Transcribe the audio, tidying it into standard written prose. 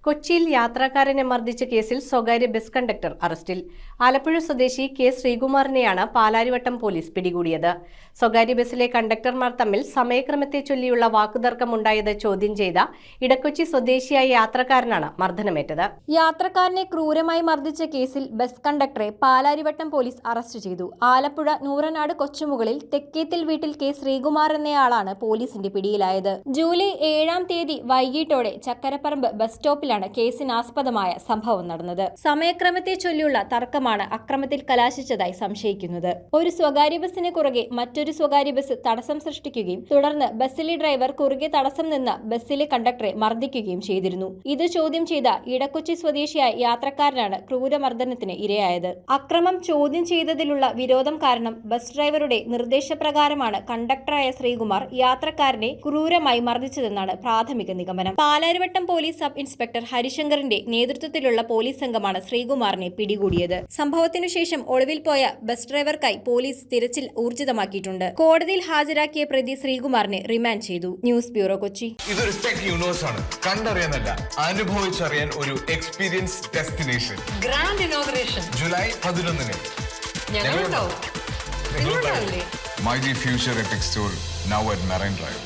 കൊച്ചിയിൽ യാത്രക്കാരനെ മർദ്ദിച്ച കേസിൽ സ്വകാര്യ ബസ് കണ്ടക്ടർ അറസ്റ്റിൽ. ആലപ്പുഴ സ്വദേശി കെ ശ്രീകുമാറിനെയാണ് പാലാരിവട്ടം പോലീസ് പിടികൂടിയത്. സ്വകാര്യ ബസ്സിലെ കണ്ടക്ടർമാർ തമ്മിൽ സമയക്രമത്തെ ചൊല്ലിയുള്ള വാക്കുതർക്കമുണ്ടായത് ചോദ്യം ചെയ്ത ഇടക്കൊച്ചി സ്വദേശിയായ യാത്രക്കാരനാണ് മർദ്ദനമേറ്റത്. യാത്രക്കാരനെ ക്രൂരമായി മർദ്ദിച്ച കേസിൽ ബസ് കണ്ടക്ടറെ പാലാരിവട്ടം പോലീസ് അറസ്റ്റ് ചെയ്തു. ആലപ്പുഴ നൂറനാട് കൊച്ചുമുകളിൽ തെക്കേത്തിൽ വീട്ടിൽ കെ ശ്രീകുമാർ എന്നയാളാണ് പോലീസിന്റെ പിടിയിലായത്. ജൂലൈ 7-ാം തീയതി വൈകിട്ടോടെ ചക്കരപ്പറമ്പ് ബസ് സ്റ്റോപ്പിലാണ് കേസിനാസ്പദമായ സംഭവം നടന്നത്. സമയക്രമത്തെ ചൊല്ലിയുള്ള തർക്കമാണ് അക്രമത്തിൽ കലാശിച്ചതായി സംശയിക്കുന്നത്. ഒരു സ്വകാര്യ ബസ്സിന് കുറുകെ മറ്റൊരു സ്വകാര്യ ബസ് തടസ്സം സൃഷ്ടിക്കുകയും തുടർന്ന് ബസ്സിലെ ഡ്രൈവർ കുറുകെ തടസ്സം നിന്ന് ബസ്സിലെ കണ്ടക്ടറെ മർദ്ദിക്കുകയും ചെയ്തിരുന്നു. ഇത് ചോദ്യം ചെയ്ത ഇടക്കൊച്ചി സ്വദേശിയായ യാത്രക്കാരനാണ് ക്രൂരമർദ്ദനത്തിന് ഇരയായത്. അക്രമം ചോദ്യം ചെയ്തതിലുള്ള വിരോധം കാരണം ബസ് ഡ്രൈവറുടെ നിർദ്ദേശപ്രകാരമാണ് കണ്ടക്ടറായ ശ്രീകുമാർ യാത്രക്കാരനെ ക്രൂരമായി മർദ്ദിച്ചതെന്നാണ് പ്രാഥമിക നിഗമനം. പാലാരിവട്ടം പോലീസ് സബ് ഇൻസ്പെക്ടർ ഹരിശങ്കറിന്റെ നേതൃത്വത്തിലുള്ള പോലീസ് സംഘമാണ് ശ്രീകുമാറിനെ പിടികൂടിയത്. സംഭവത്തിനു ശേഷം ഒളിവിൽ പോയ ബസ് ഡ്രൈവർക്കായി പോലീസ് തിരച്ചിൽ ഊർജിതമാക്കിയിട്ടുണ്ട്. കോടതിയിൽ ഹാജരാക്കിയ പ്രതി ശ്രീകുമാറിനെ റിമാൻഡ് ചെയ്തു. News bureau, Kochi. ഇതൊരു ടെക് യൂണിവേഴ്സ് ആണ്. കണ്ടറിയാനല്ല, അനുഭവിച്ചറിയാൻ ഒരു experience destination. Grand inauguration July 11-ന്. ഞങ്ങളുണ്ടാവും. My Future Epic Store now at Marine Drive.